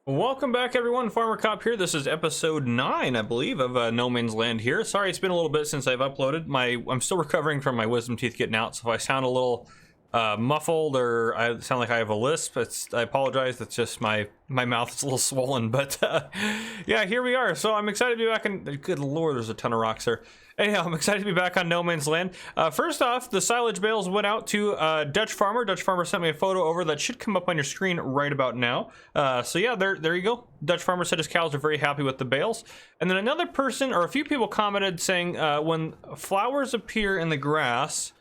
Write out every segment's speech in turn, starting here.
Welcome back, everyone. Farmer Cop here. This is episode 9, I believe, of No Man's Land here. Sorry, it's been a little bit since I've uploaded. I'm still recovering from my wisdom teeth getting out, so if I sound a little muffled or I sound like I have a lisp, I apologize. It's just my mouth is a little swollen, but yeah, here we are. So I'm excited to be back in. Good lord, there's a ton of rocks there. Anyhow, I'm excited to be back on No Man's Land. First off, the silage bales went out to Dutch Farmer. Dutch Farmer sent me a photo over that should come up on your screen right about now. So yeah, there you go. Dutch Farmer said his cows are very happy with the bales. And then another person, or a few people commented saying when flowers appear in the grass,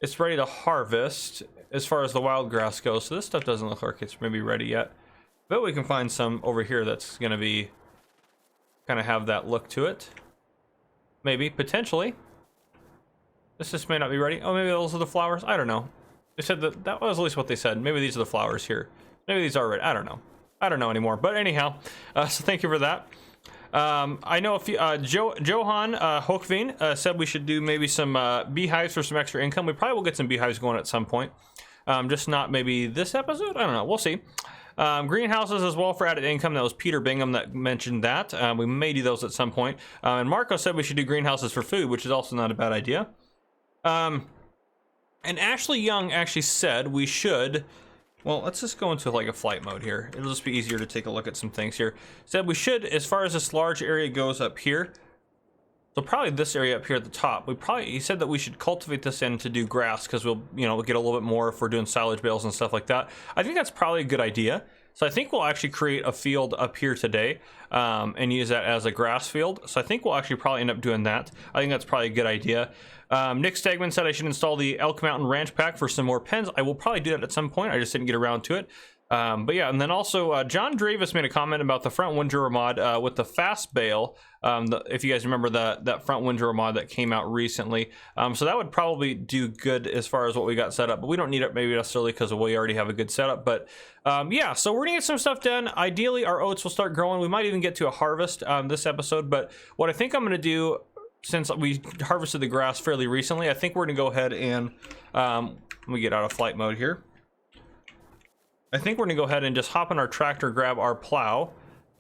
it's ready to harvest as far as the wild grass goes. So this stuff doesn't look like it's maybe ready yet. But we can find some over here that's going to be kind of have that look to it. Maybe, potentially. This just may not be ready. Oh, maybe those are the flowers. I don't know. They said that was at least what they said. Maybe these are the flowers here. Maybe these are ready. I don't know. I don't know anymore. But anyhow, so thank you for that. I know a few, Johan Hoekveen said we should do maybe some beehives for some extra income. We probably will get some beehives going at some point. Just not maybe this episode. I don't know. We'll see. Greenhouses as well for added income. That was Peter Bingham that mentioned that. We may do those at some point. And Marco said we should do greenhouses for food, which is also not a bad idea. And Ashley Young actually said we should. Well, let's just go into like a flight mode here. It'll just be easier to take a look at some things here. Said we should, as far as this large area goes up here. So probably this area up here at the top. He said that we should cultivate this in to do grass because we'll get a little bit more if we're doing silage bales and stuff like that. I think that's probably a good idea. So I think we'll actually create a field up here today and use that as a grass field. So I think we'll actually probably end up doing that. I think that's probably a good idea. Nick Stegman said I should install the Elk Mountain Ranch Pack for some more pens. I will probably do that at some point. I just didn't get around to it. But yeah, and then also John Dravis made a comment about the front windrower mod with the fast bale. If you guys remember that front windrower mod that came out recently. So that would probably do good as far as what we got set up, but we don't need it maybe necessarily because we already have a good setup. But yeah, so we're gonna get some stuff done. Ideally, our oats will start growing. We might even get to a harvest this episode, but what I think I'm gonna do, since we harvested the grass fairly recently, I think we're gonna go ahead and let me get out of flight mode here. I think we're gonna go ahead and just hop in our tractor, grab our plow,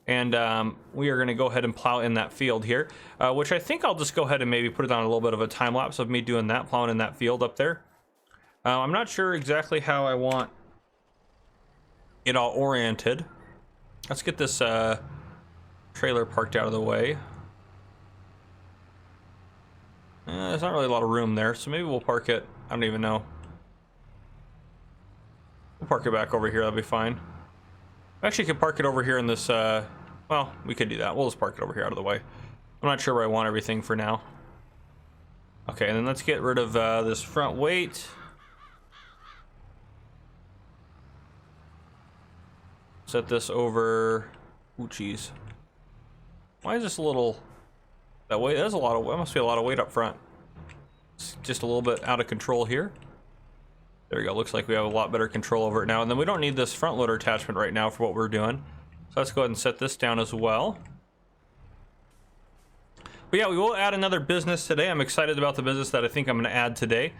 and we are gonna go ahead and plow in that field here, which I think I'll just go ahead and maybe put it on a little bit of a time lapse of me doing that, plowing in that field up there. I'm not sure exactly how I want it all oriented. Let's get this trailer parked out of the way. There's not really a lot of room there, so maybe we'll park it. I don't even know. We'll park it back over here. That'll be fine. Actually, could park it over here in this. Well, we could do that. We'll just park it over here out of the way. I'm not sure where I want everything for now. Okay, and then let's get rid of this front weight. Set this over. Ooh, geez. Why is this a little? That weight. That's a lot of. That must be a lot of weight up front. It's just a little bit out of control here. There we go. Looks like we have a lot better control over it now. And then we don't need this front loader attachment right now for what we're doing. So let's go ahead and set this down as well. But yeah, we will add another business today. I'm excited about the business that I think I'm going to add today.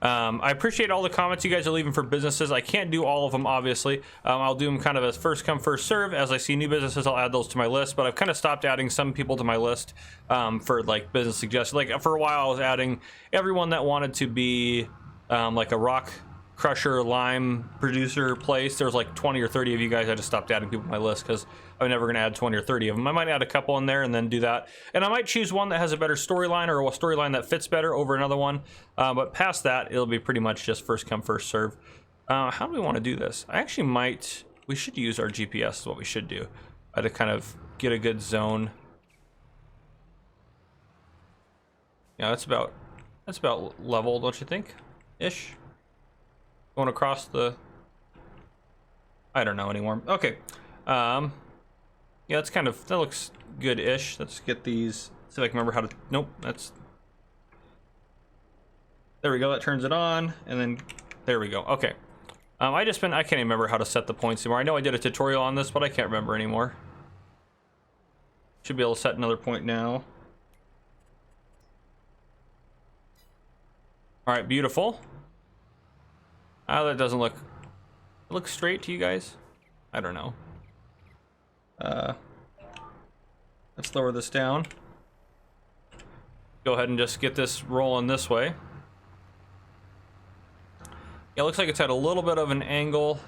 I appreciate all the comments you guys are leaving for businesses. I can't do all of them, obviously. I'll do them kind of as first come, first serve. As I see new businesses, I'll add those to my list. But I've kind of stopped adding some people to my list for like business suggestions. Like for a while, I was adding everyone that wanted to be like a rock crusher lime producer place. There's like 20 or 30 of you guys. I just stopped adding people to my list because I'm never going to add 20 or 30 of them. I might add a couple in there and then do that, and I might choose one that has a better storyline or a storyline that fits better over another one, but past that it'll be pretty much just first come first serve. How do we want to do this? We should use our GPS is what we should do to kind of get a good zone. Yeah, that's about level, don't you think? Ish. Going across the, I don't know anymore. Okay, yeah, that's that looks good-ish. Let's get these. See if I can remember how to. Nope, that's. There we go. That turns it on, and then there we go. Okay, I can't even remember how to set the points anymore. I know I did a tutorial on this, but I can't remember anymore. Should be able to set another point now. All right, beautiful. That doesn't look. It looks straight to you guys. I don't know. Let's lower this down. Go ahead and just get this rolling this way. Yeah, it looks like it's at a little bit of an angle.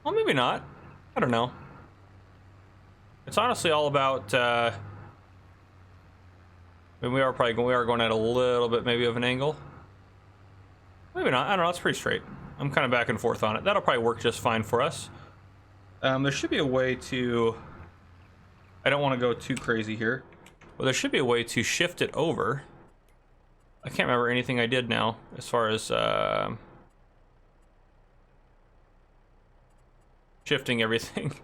Well, maybe not. I don't know. It's honestly all about. I mean, we are going at a little bit maybe of an angle. Maybe not. I don't know. It's pretty straight. I'm kind of back and forth on it. That'll probably work just fine for us. There should be a way to. I don't want to go too crazy here. Well, there should be a way to shift it over. I can't remember anything I did now as far as shifting everything.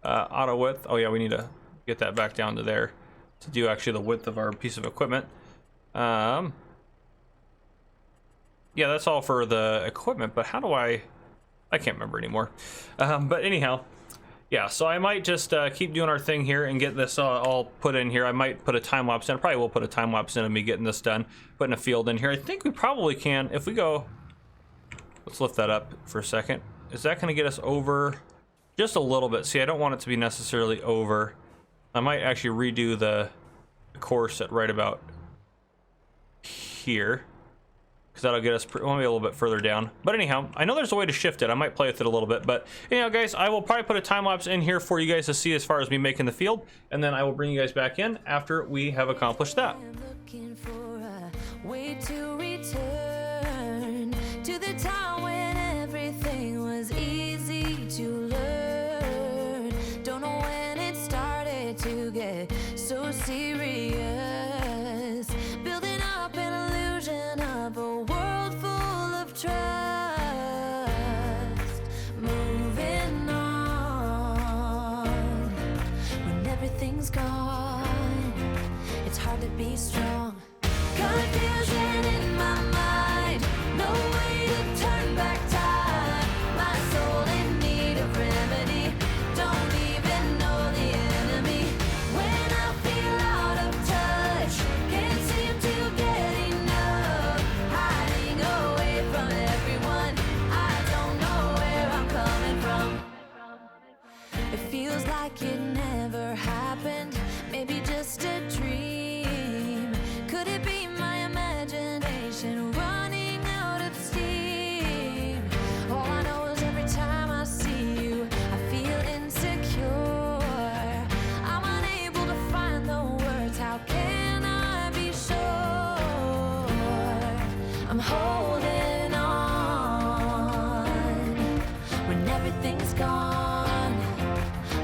Auto width. Oh yeah, we need to get that back down to there to do actually the width of our piece of equipment. Yeah, that's all for the equipment, but how do I can't remember anymore. But anyhow, yeah, so I might just keep doing our thing here and get this all put in here. I might put a time lapse in. I probably will put a time lapse in of me getting this done, putting a field in here. I think we probably can, if we go, let's lift that up for a second. Is that gonna get us over just a little bit? See, I don't want it to be necessarily over. I might actually redo the course at right about here, because that'll get us maybe a little bit further down. But anyhow, I know there's a way to shift it. I might play with it a little bit. But anyhow, guys, I will probably put a time lapse in here for you guys to see as far as me making the field, and then I will bring you guys back in after we have accomplished that. Looking for a way to return to the time when everything was easy to learn. Don't know when it started to get so serious. Building up an illusion of a world full of trust. Moving on when everything's gone. It's hard to be strong. Confusion in my mind. No way to turn back time. My soul in need of remedy. Don't even know the enemy. When I feel out of touch, can't seem to get enough. Hiding away from everyone. I don't know where I'm coming from. It feels like it never happened. Maybe just a dream. Could it be my imagination running out of steam? All I know is every time I see you, I feel insecure. I'm unable to find the words. How can I be sure? I'm holding on when everything's gone.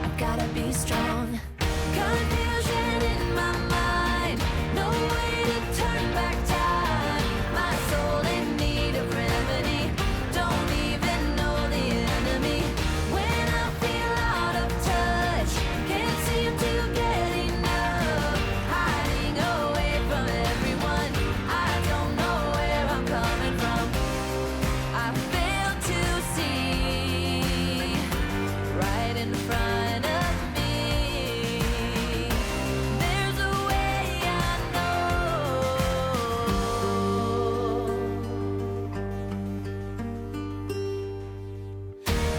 I've gotta be strong. Confusion in my mind. No way to turn back time. My soul in need of remedy. Don't even know the enemy. When I feel out of touch, can't seem to get enough. Hiding away from everyone. I don't know where I'm coming from. I fail to see right in front of me. There's a way I know.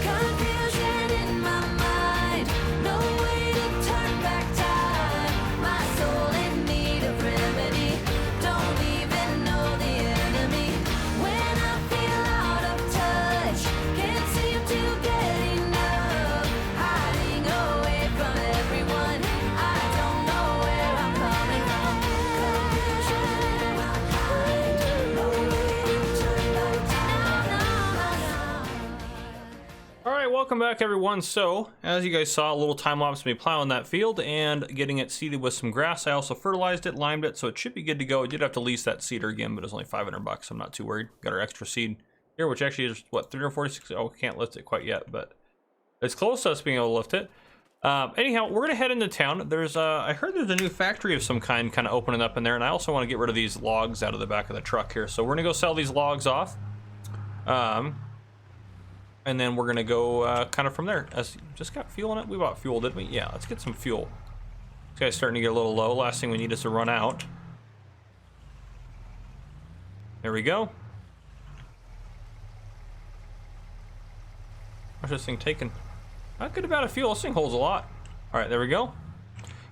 Confusion in my mind. No way to turn back time. My soul in need of remedy. Don't even know the enemy. When I feel out of touch, can't seem to get enough. Hiding away from everyone. I don't know where I'm coming from. Confusion in my mind. No way to turn back time. All right, welcome back, everyone. So, as you guys saw, a little time lapse of me plowing that field and getting it seeded with some grass. I also fertilized it, limed it, so it should be good to go. I did have to lease that seeder again, but it was only $500. So I'm not too worried. Got our extra seed here, which actually is what, 346. Oh, can't lift it quite yet, but it's close to us being able to lift it. Anyhow, we're gonna head into town. There's I heard there's a new factory of some kind opening up in there, and I also want to get rid of these logs out of the back of the truck here. So we're gonna go sell these logs off. And then we're gonna go kind of from there. As just got fuel in it. We bought fuel, didn't we? Yeah, let's get some fuel. This guy's starting to get a little low. Last thing we need is to run out. There we go. Where's this thing taken? Not good about a fuel. This thing holds a lot. All right, there we go.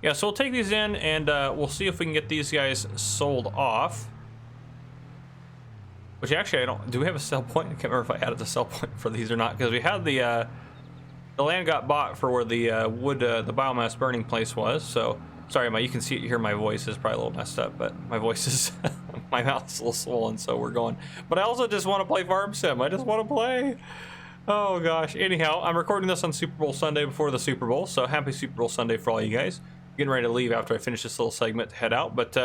Yeah, so we'll take these in and we'll see if we can get these guys sold off. Which actually, I don't. Do we have a sell point? I can't remember if I added the sell point for these or not, because we had the land got bought for where the wood, the biomass burning place was. So sorry, you can hear my voice is probably a little messed up, but my voice is my mouth's a little swollen, so we're going. But I also just want to play Farm Sim. I just want to play. Oh gosh. Anyhow, I'm recording this on Super Bowl Sunday before the Super Bowl, so happy Super Bowl Sunday for all you guys. Getting ready to leave after I finish this little segment to head out, but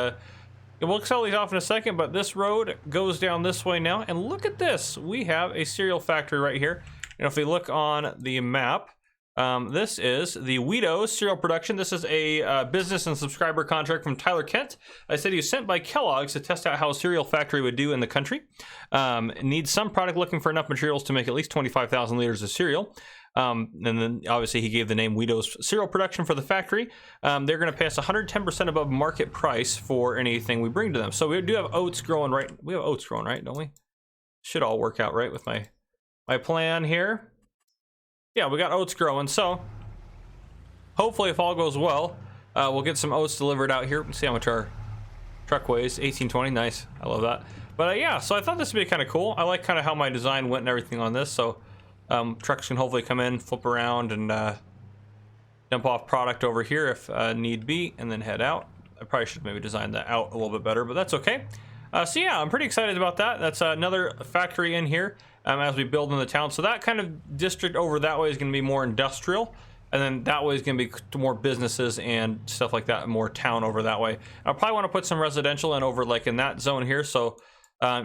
we'll sell these off in a second. But this road goes down this way now, and look at this. We have a cereal factory right here. And if we look on the map, this is the Wheatos cereal production. This is a business and subscriber contract from Tyler Kent. I said he was sent by Kellogg's to test out how a cereal factory would do in the country. Needs some product, looking for enough materials to make at least 25,000 liters of cereal. And then obviously he gave the name Wheatos cereal production for the factory. They're going to pay us 110% above market price for anything we bring to them. So we do have oats growing, right? We have oats growing, right? Don't we? Should all work out right with my plan here. Yeah, we got oats growing. So hopefully, if all goes well, we'll get some oats delivered out here. Let's see how much our truck weighs. 1820. Nice. I love that. But yeah, so I thought this would be kind of cool. I like kind of how my design went and everything on this. So trucks can hopefully come in, flip around, and dump off product over here if need be, and then head out. I probably should maybe design that out a little bit better, but that's okay. So yeah, I'm pretty excited about that. That's another factory in here as we build in the town. So that kind of district over that way is going to be more industrial, and then that way is going to be more businesses and stuff like that, more town over that way. I'll probably want to put some residential in over like in that zone here. So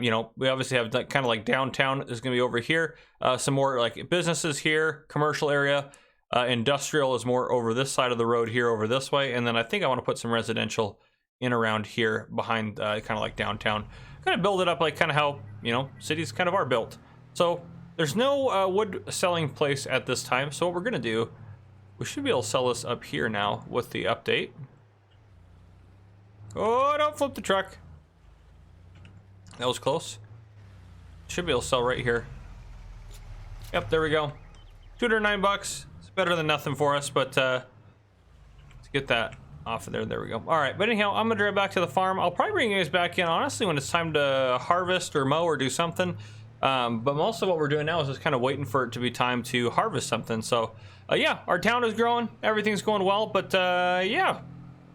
you know, we obviously have kind of like downtown is going to be over here. Some more like businesses here, commercial area. Industrial is more over this side of the road here, over this way. And then I think I want to put some residential in around here behind kind of like downtown. Kind of build it up like kind of how, you know, cities kind of are built. So there's no wood selling place at this time. So what we're going to do, we should be able to sell this up here now with the update. Oh, don't flip the truck. That was close. Should be able to sell right here. Yep, there we go. 209 bucks. It's better than nothing for us, but let's get that off of there. There we go. All right, but anyhow, I'm gonna drive back to the farm. I'll probably bring you guys back in, honestly, when it's time to harvest or mow or do something. But most of what we're doing now is just kind of waiting for it to be time to harvest something. So yeah, our town is growing. Everything's going well, but yeah,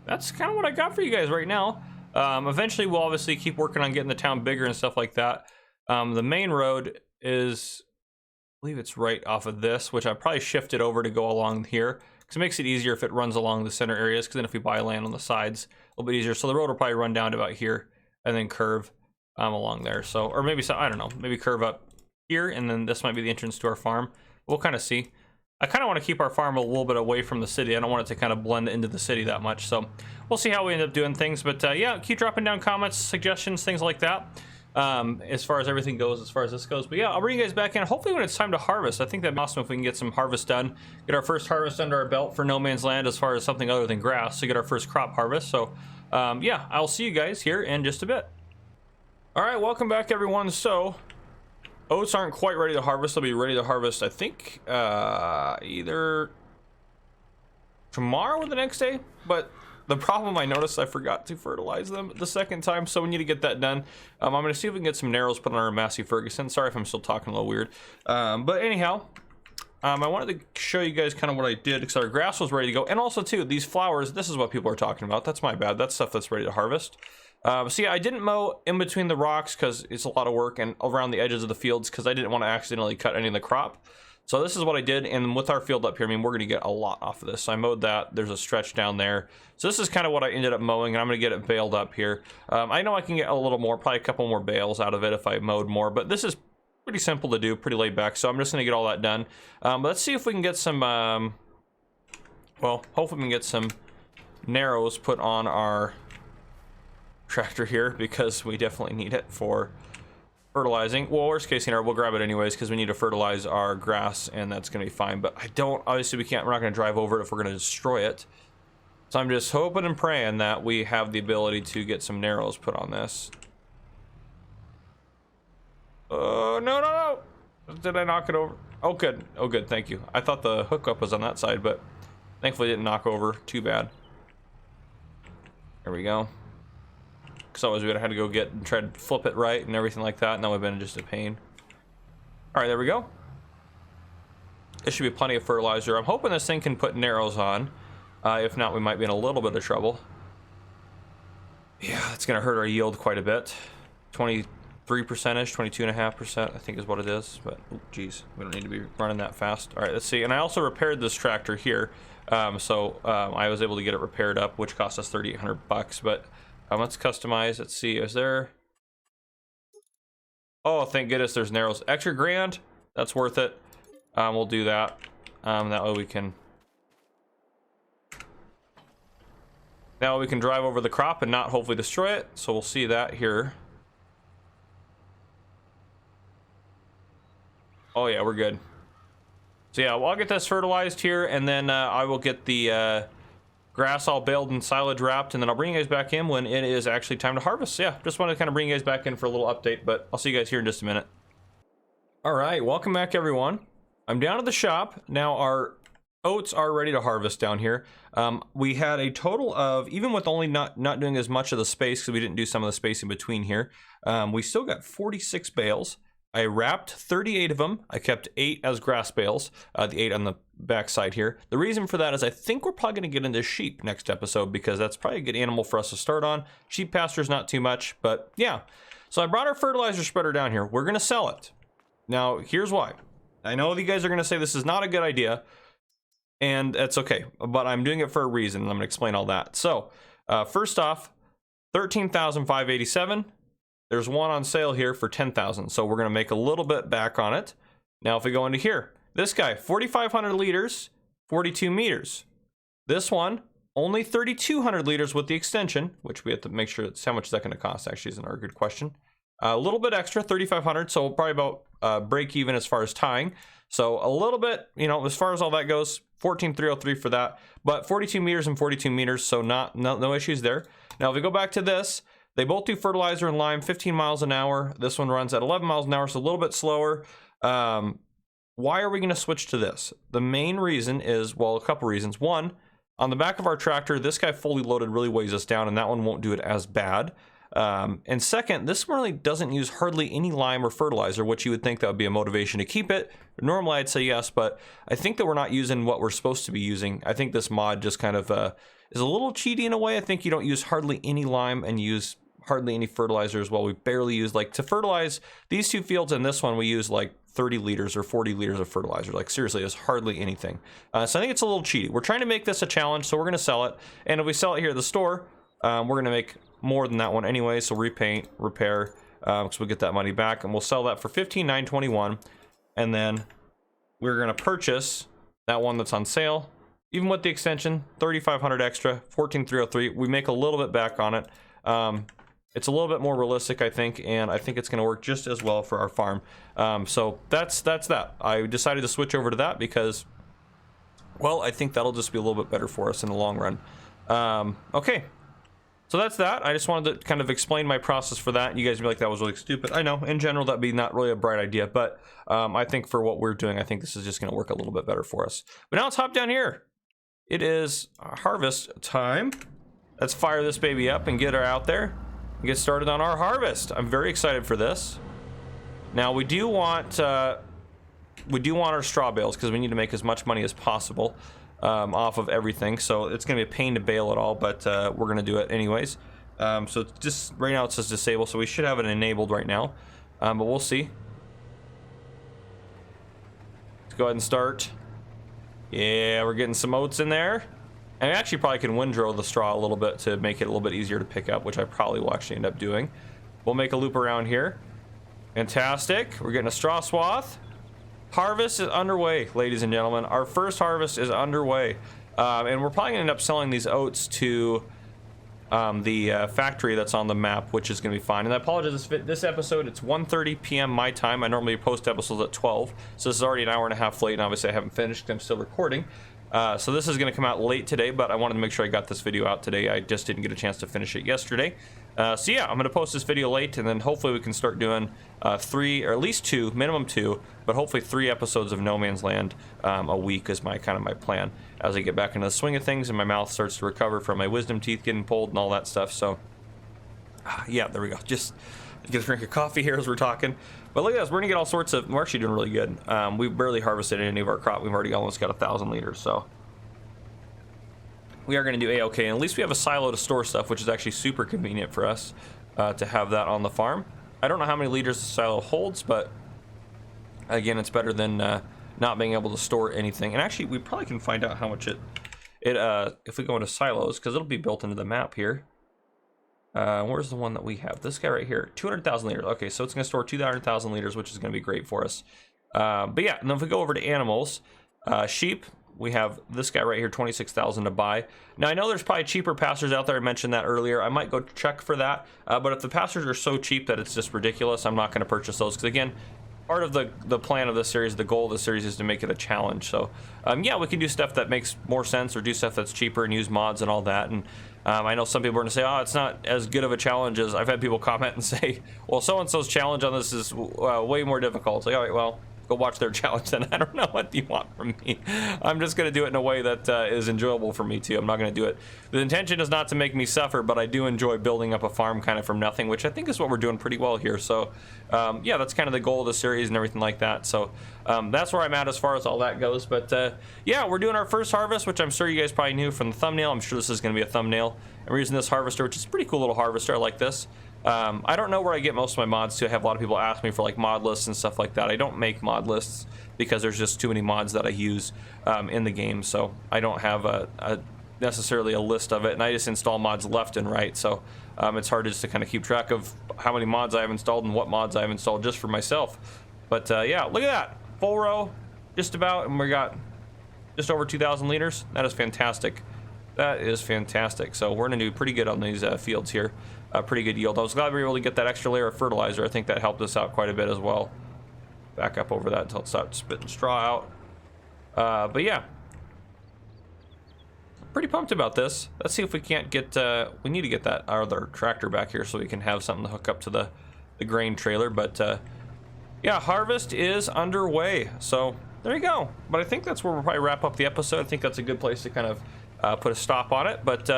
that's kind of what I got for you guys right now. Eventually we'll obviously keep working on getting the town bigger and stuff like that. The main road is, I believe it's right off of this, which I probably shifted over to go along here because it makes it easier if it runs along the center areas, because then if we buy land on the sides, a little bit easier. So the road will probably run down to about here and then curve along there. So, or maybe I don't know, maybe curve up here, and then this might be the entrance to our farm. We'll kind of see. I kind of want to keep our farm a little bit away from the city. I don't want it to kind of blend into the city that much. So we'll see how we end up doing things. But yeah, keep dropping down comments, suggestions, things like that. As far as everything goes, as far as this goes. But yeah, I'll bring you guys back in hopefully when it's time to harvest. I think that'd be awesome if we can get some harvest done, get our first harvest under our belt for No Man's Land as far as something other than grass, to get our first crop harvest. So yeah, I'll see you guys here in just a bit. All right, welcome back everyone. So oats aren't quite ready to harvest. They'll be ready to harvest, I think, either tomorrow or the next day. But the problem I noticed, I forgot to fertilize them the second time, so we need to get that done. I'm going to see if we can get some narrows put on our Massey Ferguson. Sorry if I'm still talking a little weird. But anyhow, I wanted to show you guys kind of what I did, because our grass was ready to go. And also, too, these flowers, this is what people are talking about. That's my bad. That's stuff that's ready to harvest. So yeah, I didn't mow in between the rocks because it's a lot of work, and around the edges of the fields because I didn't want to accidentally cut any of the crop. So this is what I did, and with our field up here, I mean, we're going to get a lot off of this. So I mowed that. There's a stretch down there. So this is kind of what I ended up mowing, and I'm going to get it baled up here. I know I can get a little more, probably a couple more bales out of it if I mowed more, but this is pretty simple to do, pretty laid back. So I'm just going to get all that done. But let's see if we can get some, well, hopefully we can get some narrows put on our tractor here, because we definitely need it for fertilizing. Well, worst case scenario, we'll grab it anyways because we need to fertilize our grass, and that's gonna be fine. But I don't, obviously we're not gonna drive over it if we're gonna destroy it. So I'm just hoping and praying that we have the ability to get some narrows put on this. Oh, no. Did I knock it over? Oh, good. Oh, good. Thank you. I thought the hookup was on that side, but thankfully it didn't knock over too bad. There we go. Because otherwise we would have had to go get and try to flip it right and everything like that, and that would have been just a pain. All right, there we go. There should be plenty of fertilizer. I'm hoping this thing can put narrows on. If not, we might be in a little bit of trouble. Yeah, it's going to hurt our yield quite a bit. 23%, 22.5%, I think is what it is. But, geez, we don't need to be running that fast. All right, let's see. And I also repaired this tractor here. I was able to get it repaired up, which cost us $3,800. But let's customize. Let's see. Is there... Oh, thank goodness there's narrows. Extra grand? That's worth it. We'll do that. That way we can... Now we can drive over the crop and not hopefully destroy it. So we'll see that here. Oh yeah, we're good. So yeah, well, I'll get this fertilized here, and then I will get the grass all baled and silage wrapped, and then I'll bring you guys back in when it is actually time to harvest. So yeah, just wanted to kind of bring you guys back in for a little update, but I'll see you guys here in just a minute. All right, welcome back everyone. I'm down at the shop. Now our oats are ready to harvest down here. We had a total of, even with only not doing as much of the space, because we didn't do some of the space in between here, we still got 46 bales. I wrapped 38 of them. I kept 8 as grass bales, the 8 on the back side here. The reason for that is I think we're probably going to get into sheep next episode, because that's probably a good animal for us to start on. Sheep pasture's not too much, but yeah. So I brought our fertilizer spreader down here. We're going to sell it. Now, here's why. I know you guys are going to say this is not a good idea, and that's okay, but I'm doing it for a reason, and I'm going to explain all that. So, first off, $13,587. There's one on sale here for $10,000, so we're going to make a little bit back on it. Now, if we go into here, this guy, 4,500 liters, 42 meters. This one, only 3,200 liters with the extension, which we have to make sure it's how much is that going to cost, actually, is another good question. A little bit extra, 3,500, so probably about break even as far as tying. So a little bit, you know, as far as all that goes, 14,303 for that, but 42 meters and 42 meters, so no issues there. Now, if we go back to this, they both do fertilizer and lime, 15 miles an hour. This one runs at 11 miles an hour, so a little bit slower. Why are we going to switch to this? The main reason is, well, a couple reasons. One, on the back of our tractor, this guy fully loaded really weighs us down, and that one won't do it as bad. And second, this one really doesn't use hardly any lime or fertilizer, which you would think that would be a motivation to keep it. Normally, I'd say yes, but I think that we're not using what we're supposed to be using. I think this mod just kind of is a little cheaty in a way. I think you don't use hardly any lime and use hardly any fertilizer as well. We barely use, like, to fertilize these two fields and this one, we use like 30 liters or 40 liters of fertilizer. Like, seriously, it's hardly anything. So I think it's a little cheaty. We're trying to make this a challenge, so we're going to sell it. And if we sell it here at the store, we're going to make more than that one anyway. So repaint, repair, so we'll get that money back, and we'll sell that for $15,921. And then we're going to purchase that one that's on sale, even with the extension, $3,500 extra, $14,303. We make a little bit back on it. It's a little bit more realistic, I think, and I think it's going to work just as well for our farm. So that's that. I decided to switch over to that because, well, I think that'll just be a little bit better for us in the long run. Okay, so that's that. I just wanted to kind of explain my process for that. You guys would be like, that was really stupid. I know, in general, that'd be not really a bright idea, but I think for what we're doing, I think this is just going to work a little bit better for us. But now let's hop down here. It is harvest time. Let's fire this baby up and get her out there. Get started on our harvest. I'm very excited for this. Now we do want our straw bales because we need to make as much money as possible off of everything. So it's gonna be a pain to bale it all, but we're gonna do it anyways. So it's just right now it says disable, so we should have it enabled right now, but we'll see. Let's go ahead and start. Yeah, we're getting some oats in there. I actually probably can windrow the straw a little bit to make it a little bit easier to pick up, which I probably will actually end up doing. We'll make a loop around here. Fantastic. We're getting a straw swath. Harvest is underway, ladies and gentlemen. Our first harvest is underway. And we're probably going to end up selling these oats to the factory that's on the map, which is going to be fine. And I apologize, this episode, it's 1:30 p.m. my time. I normally post episodes at 12, so this is already an hour and a half late, and obviously I haven't finished because I'm still recording. So this is going to come out late today, but I wanted to make sure I got this video out today. I just didn't get a chance to finish it yesterday. So yeah, I'm going to post this video late, and then hopefully we can start doing 3 or at least 2, minimum 2, but hopefully 3 episodes of No Man's Land a week is my plan as I get back into the swing of things and my mouth starts to recover from my wisdom teeth getting pulled and all that stuff. So yeah, there we go. Just get a drink of coffee here as we're talking. But look at this, we're gonna get all sorts of, we're actually doing really good. We barely harvested any of our crop. We've already almost got 1,000 liters, so we are gonna do a-okay. And at least we have a silo to store stuff, which is actually super convenient for us to have that on the farm. I don't know how many liters the silo holds, but again, it's better than not being able to store anything. And actually, we probably can find out how much it if we go into silos, because it'll be built into the map here. Where's the one that we have? This guy right here, 200,000 liters. Okay, so it's going to store 200,000 liters, which is going to be great for us. But yeah, and then if we go over to animals, sheep, we have this guy right here, 26,000 to buy. Now, I know there's probably cheaper pastures out there. I mentioned that earlier. I might go check for that. But if the pastures are so cheap that it's just ridiculous, I'm not going to purchase those. Because again, part of the plan of this series, the goal of the series is to make it a challenge. So yeah, we can do stuff that makes more sense or do stuff that's cheaper and use mods and all that. And I know some people are going to say, oh, it's not as good of a challenge as, I've had people comment and say, well, so-and-so's challenge on this is way more difficult. It's like, all right, well, go watch their challenge then. I don't know what you want from me. I'm just going to do it in a way that is enjoyable for me too. I'm not going to do it. The intention is not to make me suffer, but I do enjoy building up a farm kind of from nothing, which I think is what we're doing pretty well here. So yeah, that's kind of the goal of the series and everything like that. So that's where I'm at as far as all that goes. But yeah, we're doing our first harvest, which I'm sure you guys probably knew from the thumbnail. I'm sure this is going to be a thumbnail. And we're using this harvester, which is a pretty cool little harvester. I like this. I don't know where I get most of my mods to. I have a lot of people ask me for like mod lists and stuff like that. I don't make mod lists because there's just too many mods that I use in the game, so I don't have necessarily a list of it, and I just install mods left and right, so it's hard just to kind of keep track of how many mods I have installed and what mods I have installed just for myself. But yeah, look at that, full row just about, and we got just over 2,000 liters. That is fantastic. That is fantastic. So we're gonna do pretty good on these fields here. Pretty good yield. I was glad we were able to get that extra layer of fertilizer. I think that helped us out quite a bit as well. Back up over that until it stopped spitting straw out. But yeah, pretty pumped about this. Let's see if we can't get, we need to get that other tractor back here so we can have something to hook up to the grain trailer. But yeah, harvest is underway. So there you go. But I think that's where we'll probably wrap up the episode. I think that's a good place to kind of put a stop on it. But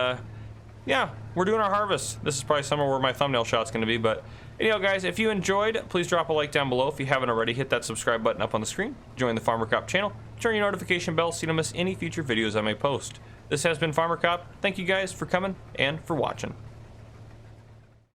yeah, we're doing our harvest. This is probably somewhere where my thumbnail shot's going to be. But anyhow, guys, if you enjoyed, please drop a like down below. If you haven't already, hit that subscribe button up on the screen. Join the Farmer Cop channel. Turn your notification bell so you don't miss any future videos I may post. This has been Farmer Cop. Thank you guys for coming and for watching.